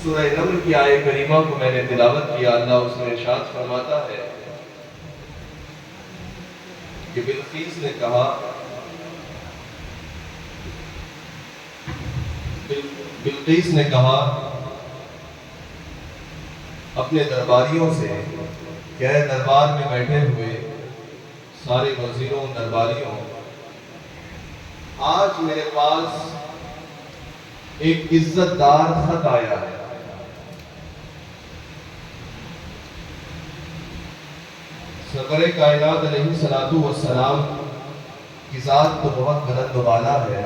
سورہ نمل کی آیہ کریمہ کو میں نے تلاوت کیا، اللہ اس میں ارشاد فرماتا ہے کہ بلقیس نے کہا اپنے درباریوں سے کہ اے دربار میں بیٹھے ہوئے سارے وزیروں درباریوں، آج میرے پاس ایک عزت دار خط آیا ہے۔ سرور کائنات علیہ السلام کی ذات تو بہت بلند و بالا ہے،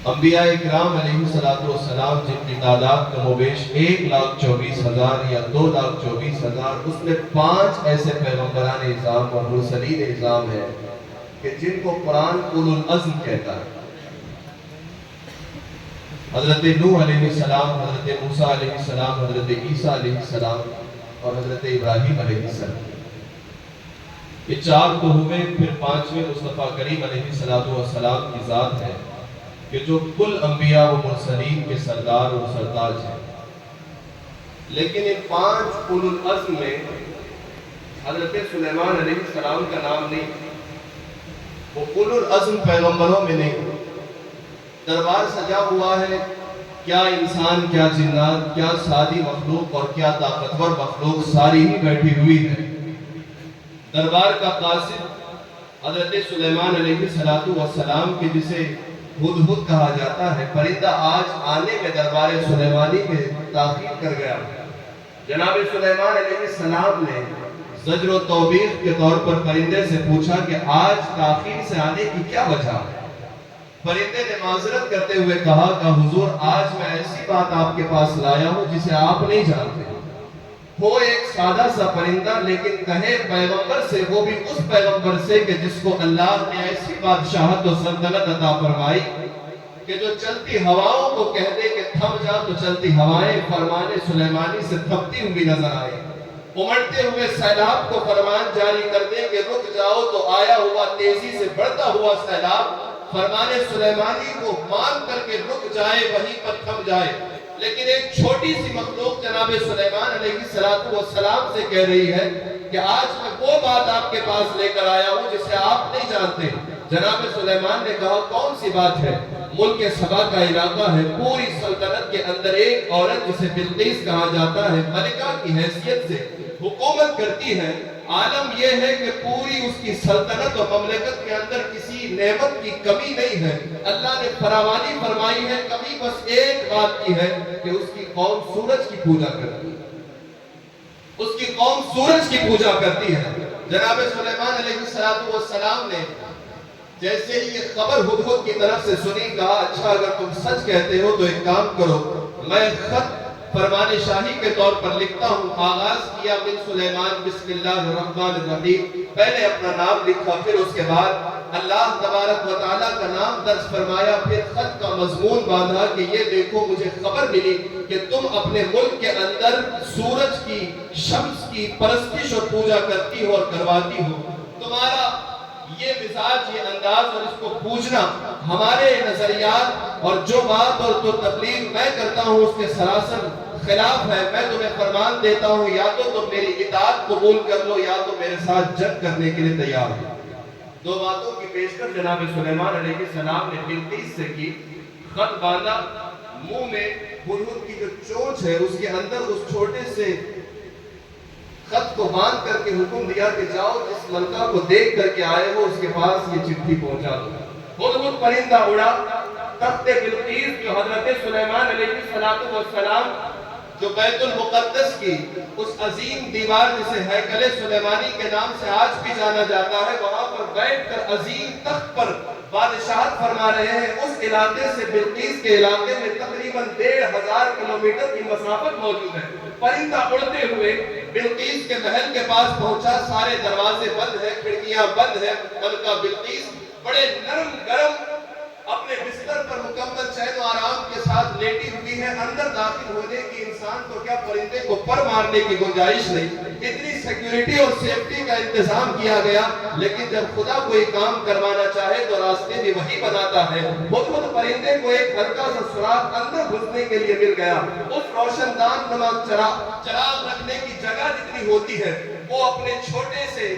انبیاء اکرام علیہ السلام جن کی تعداد کم و بیش 1,24,000 یا 2,24,000، اس میں 5 ایسے پیغمبران اعظام اور مرسلین اعظام ہیں کہ جن کو قرآن اولو العزم کہتا ہے۔ حضرت نوح علیہ السلام، حضرت موسیٰ علیہ السلام، حضرت عیسیٰ علیہ السلام اور حضرت ابراہیم علیہ السلام، یہ 4 تو ہوئے، پھر 5ویں مصطفیٰ کریم علیہ السلام کی ذات ہے کہ جو کل انبیاء و مرسلین کے سردار اور سرتاج ہیں۔ لیکن ان 5 اولو العزم میں حضرت سلیمان علیہ السلام کا نام نہیں، وہ اولو العزم پیغمبروں میں نہیں۔ دربار سجا ہوا ہے، کیا انسان، کیا جنات، کیا سادی مخلوق اور کیا طاقتور مخلوق ساری ہی بیٹھی ہوئی ہے۔ دربار کا قاصد حضرت سلیمان علیہ السلام کے جسے ہدہد کہا جاتا ہے، پرندہ آج آنے میں دربار سلیمانی میں تاخیر کر گیا۔ جناب سلیمان علیہ السلام نے زجر و توبیخ کے طور پر پرندے سے پوچھا کہ آج تاخیر سے آنے کی کیا وجہ ہے؟ پرندے نے معذرت کرتے ہوئے کہا کہ حضور آج میں ایسی بات آپ کے پاس لایا ہوں جسے آپ نہیں جانتے۔ وہ ایک سادہ سا پرندہ، لیکن کہے پیغمبر سے، وہ بھی اس پیغمبر سے کہ جس کو اللہ نے ایسی بادشاہت و سلطنت عطا فرمائی کہ جو چلتی ہواؤں کو کہہ دے کہ تھم جا تو چلتی ہوائیں فرمان سلیمانی سے تھمتی ہوئی نظر آئے، امڑتے ہوئے سیلاب کو فرمان جاری کر دے کہ رک جاؤ تو آیا ہوا تیزی سے بڑھتا ہوا سیلاب فرمان سلیمانی کو مان کر کے رک جائے، وہیں پر تھم جائے۔ لیکن ایک چھوٹی سی مخلوق جناب سلیمان علیہ السلام سے کہہ رہی ہے کہ آج میں وہ بات آپ کے پاس لے کر آیا ہوں جسے آپ نہیں جانتے۔ جناب سلیمان نے کہا کون سی بات ہے؟ ملک سبا کا علاقہ ہے، پوری سلطنت کے اندر ایک عورت جسے بلقیس کہا جاتا ہے، ملکہ کی حیثیت سے حکومت کرتی ہے۔ عالم یہ ہے کہ پوری اس کی سلطنت و مملکت کے اندر کسی نعمت کی کمی نہیں ہے، اللہ نے فراوانی فرمائی ہے، کمی بس ایک بات کی ہے کہ اس کی قوم سورج کی پوجا کرتی ہے، اس کی قوم سورج کی پوجا کرتی ہے۔ جناب سلیمان علیہ السلام نے جیسے ہی یہ خبر ہدہد کی طرف سے سنی، کہا اچھا اگر تم سچ کہتے ہو تو ایک کام کرو، میں خط فرمان شاہی کے طور پر لکھتا ہوں۔ آغاز کیا من سلیمان بسم اللہ الرحمن الرحیم، پہلے اپنا نام لکھا، پھر اس کے بعد اللہ تبارک و تعالیٰ کا نام درج فرمایا، پھر خط کا مضمون باندھا کہ یہ دیکھو مجھے خبر ملی کہ تم اپنے ملک کے اندر سورج کی، شمس کی پرستش اور پوجا کرتی ہو اور کرواتی ہو۔ تمہارا یہ مزاج، یہ انداز اور اس کو پوجنا ہمارے نظریات اور جو بات اور تو تبلیغ میں کرتا ہوں اس کے سراسر خلاف ہے۔ میں تمہیں فرمان دیتا ہوں یا تو تم میری اطاعت قبول کر لو یا تو میرے ساتھ جنگ کرنے کے لیے تیار ہو۔ 2 باتوں کی پیشکش جناب سلیمان علیہ السلام نے بلقیس سے کی۔ خط باندھا، منہ میں ہدہد کی جو چونچ ہے اس کے اندر اس چھوٹے سے خط کو باندھ کر کے حکم دیا کہ جاؤ جس ملکہ کو دیکھ کر کے آئے ہو اس کے پاس یہ چٹھی پہنچا دو۔ ہدہد پرندہ اڑا، تخت بلقیس جو حضرت سلیمان علیہ السلام جو بیت المقدس کی اس عظیم دیوار جسے ہیکل سلیمانی کے نام سے آج بھی جانا جاتا ہے، وہاں پر بیٹھ کر عظیم تخت پر بادشاہت فرما رہے ہیں۔ اس علاقے سے بلقیس کے علاقے میں تقریباً 1,500 کلومیٹر کی مسافت موجود ہے۔ پرندہ اڑتے ہوئے بلقیس کے محل کے پاس پہنچا، سارے دروازے بند ہیں، کھڑکیاں بند ہیں۔ ملکہ بلقیس بڑے نرم گرم اپنے بستر پر مکمل چین و آرام کے ساتھ لیٹی ہوئی ہے۔ اندر داخل ہونے کی انسان کو کیا پرندے کو پر مارنے کی گنجائش نہیں۔ اتنی سیکیورٹی اور سیفٹی کا انتظام کیا گیا، لیکن جب خدا کوئی کام کروانا چاہے تو راستے بھی وہی بناتا ہے۔ خود پرندے کو ایک ہلکا سا سوراخ اندر گھسنے کے لیے مل گیا۔ اس روشن دان نما چراغ رکھنے کی جگہ جتنی ہوتی ہے، وہ اپنے چھوٹے سے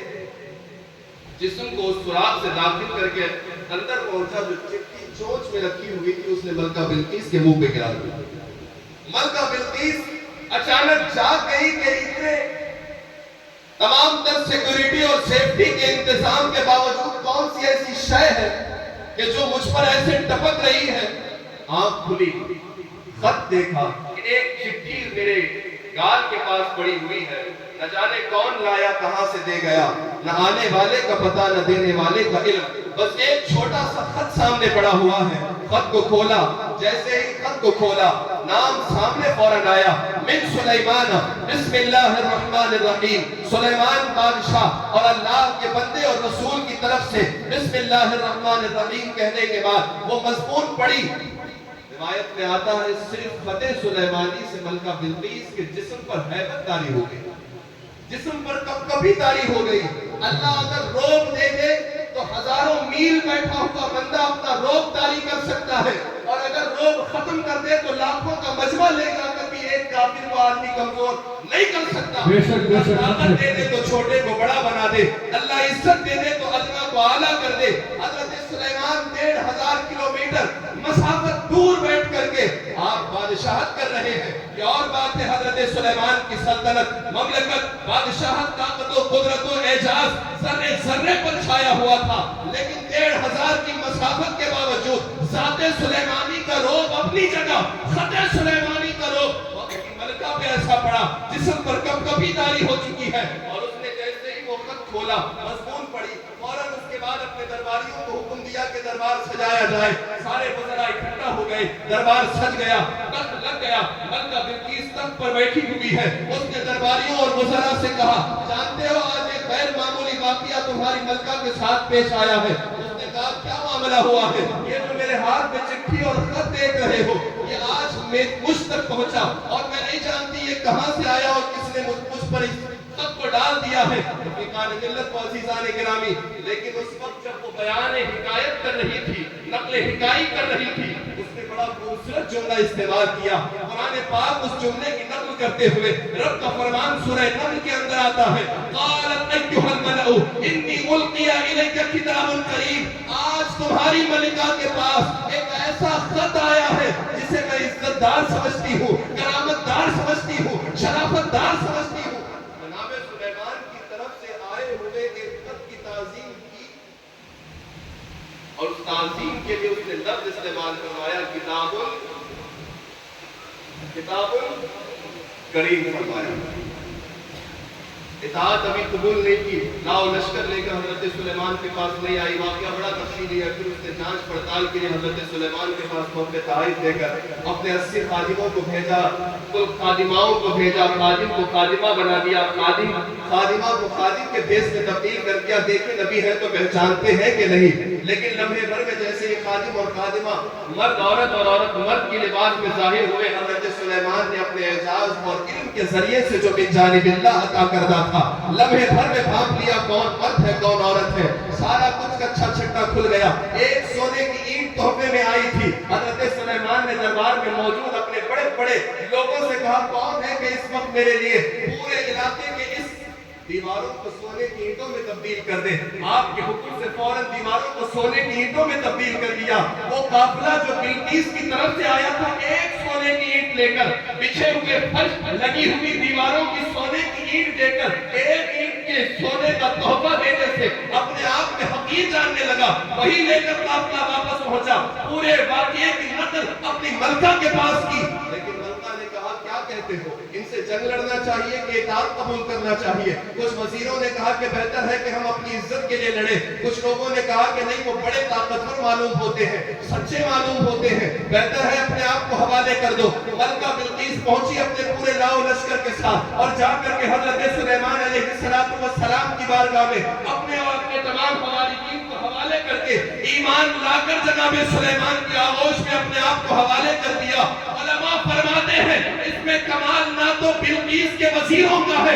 جسم کو اس سوراخ سے داخل کر کے اندر پہنچا، جو چٹی چونچ میں رکھی ہوئی تھی اس نے ملکہ بلقیس کے منہ پہ گرا دیا۔ ملکہ بلقیس اچانک جاگ گئی کہ اتنے تمام تر سیکیورٹی اور سیفٹی کے انتظام کے باوجود کون سی ایسی شے ہے کہ جو مجھ پر ایسے ٹپک رہی ہے۔ آنکھ کھلی، خط دیکھا، ایک چٹھی میرے گال کے پاس پڑی ہوئی ہے، نہ جانے کون لایا کہاں سے دے گیا، نہ آنے والے کا پتہ نہ دینے والے کا علم، بس ایک چھوٹا سا خط سامنے پڑا ہوا ہے۔ خط کو کھولا، جیسے ہی خط کو کھولا نام سامنے فوراً آیا، من سلیمان بسم اللہ الرحمن الرحیم، سلیمان بادشاہ اور اللہ کے بندے اور رسول کی طرف سے بسم اللہ الرحمن الرحیم کہنے کے بعد وہ مضمون پڑھی۔ روایت میں آتا ہے صرف خط سلیمانی سے ملکہ بلقیس کے جسم پر ہیبت طاری ہو گئی، جسم پر کبھی طاری ہو گئی۔ اللہ اگر روب دے دے تو ہزاروں میل بیٹھا ہوا بندہ اپنا روب طاری کر سکتا ہے، اور اگر روب ختم کر دے تو لاکھوں کا مجمع لے جا کر بھی ایک کافر کو آدمی کمزور نہیں کر سکتا۔ اللہ طاقت دے دے تو چھوٹے کو بڑا بنا دے، اللہ عزت دے دے تو ادنا کو اعلیٰ کر دے۔ حضرت سلیمان 1500 کلومیٹر مسافت دور بیٹھ کر کے آپ بادشاہت کر رہے ہیں۔ یہ اور بات ہے، حضرت سلیمان کی سلطنت، مملکت، بادشاہت، طاقت و قدرت و اعجاز ذرے ذرے پر چھایا ہوا تھا، لیکن 1500 کی مسافت کے باوجود ذات سلیمانی کا روب اپنی جگہ، خط سلیمانی کا روب ملکہ پہ ایسا پڑا جسم پر کبھی طاری ہو چکی ہے۔ اور اس نے جیسے ہی وہ خط کھولا، مضمون پڑھی، فوراً اس کے بعد اپنے درباریوں کو حکم دیا کہ دربار سجایا جائے۔ سارے وزراء اکٹھا ہو گئے، دربار سج گیا، تخت لگ گیا، ملکہ بلقیس تخت پر بیٹھی ہوئی ہے۔ اس نے درباریوں اور وزراء سے کہا، جانتے ہو آج ایک غیر معمولی واقعہ تمہاری ملکہ کے ساتھ پیش آیا ہے۔ اس نے کہا کیا معاملہ ہوا ہے؟ یہ جو میرے ہاتھ میں چٹھی اور خط دیکھ رہے ہو، یہ آج مجھ تک پہنچا، اور میں نہیں جانتی یہ کہاں سے آیا اور کس نے مجھ پر اس خط کو ڈال دیا ہے۔ رفیقان ملت و عزیزان گرامی، لیکن اس وقت جب وہ بیان حکایت کر رہی تھی، نقل حکائی کر رہی تھی، اس نے بڑا خوبصورت جملہ استعمال کیا۔ قرآن پاک اس جملے کی نقل کرتے ہوئے رب کا فرمان سورہ نمل کے اندر آتا ہے، قالت ایھا الملأ انی القی الیک کتاب کریم، آج تمہاری ملکہ کے پاس ایک ایسا خط آیا ہے جسے میں عزت دار سمجھتی ہوں، کرامت دار سمجھتی ہوں، شرافت دار سمجھتی ہوں۔ جناب سلیمان کی طرف سے آئے ہوئے ایک خط کی تعظیم کی، اور اس تعظیم کے لیے اس نے لفظ استعمال فرمایا، کتاب کریم فرمایا۔ اطاعت ابھی قبول نہیں کی، لاؤ لشکر لے کر حضرت سلیمان کے پاس نہیں آئی۔ واقعہ بڑا تفصیلی ہے، پھر اس نے جانچ پڑتال کے لیے حضرت سلیمان کے پاس موقع تائید دے کر اپنے 80 خادموں کو بھیجا، کل خادماؤں کو بھیجا، خادم کو خادمہ بنا دیا، خادمہ کو خادم کے بھیس میں تبدیل کر دیا۔ دیکھیں نبی ہے تو پہچانتے ہیں کہ نہیں، لیکن لمحے بھر میں جیسے ہی خادم اور خادمہ مرد عورت اور عورت مرد کی لباس میں ظاہر ہوئے، حضرت سلیمان نے اپنے اعجاز اور علم کے ذریعے سے جو من جانب اللہ عطا کردہ تھا، لمحے بھر میں بھانپ لیا کون مرد ہے کون عورت ہے۔ سارا کچھ کچھا چھٹا کھل گیا۔ ایک سونے کی اینٹ تحفے میں آئی تھی۔ حضرت سلیمان نے دربار میں موجود اپنے بڑے بڑے لوگوں سے کہا، کون ہے کہ اس وقت میرے لیے پورے علاقے کے اس دیواروں کو سونے کی اینٹوں میں تبدیل کر دے۔ آپ کے حکم سے فوراً دیواروں کو سونے کی اینٹوں میں تبدیل کر دیا۔ وہ قافلہ جو بلقیس کی طرف سے آیا تھا، ایک سونے کی اینٹ لے کر، بچھے ہوئے فرش، لگی ہوئی دیواروں کی سونے کی اینٹ دے کر، ایک اینٹ کے سونے کا تحفہ دینے سے اپنے آپ میں حقیر جاننے لگا۔ وہی لے کر قافلہ واپس پہنچا، پورے واقعے کی نقل اپنی ملکہ کے پاس کی۔ لیکن ملکہ نے کہا کیا کہتے ہو، ان سے جنگ لڑنا چاہیے کہ اطاعت قبول کرنا چاہیے؟ کچھ وزیروں نے کہا کہ بہتر ہے کہ ہم اپنی عزت کے لیے لڑیں، کچھ لوگوں نے کہا کہ نہیں، وہ بڑے طاقتور معلوم ہوتے ہیں، سچے معلوم ہوتے ہیں، بہتر ہے اپنے آپ کو حوالے کر دو۔ ملکہ بلقیس پہنچی اپنے پورے لاؤ لشکر کے ساتھ، اور جا کر کے حضرت سلیمان علیہ السلام کی بارگاہ میں اپنے اور اپنے تمام حوالیین کو حوالے کر کے ایمان لا کر جناب سلیمان کی آغوش میں اپنے آپ کو حوالے کر دیا۔ علماء فرماتے ہیں اس میں کمال نہ تو بلقیس کے وزیروں کا ہے،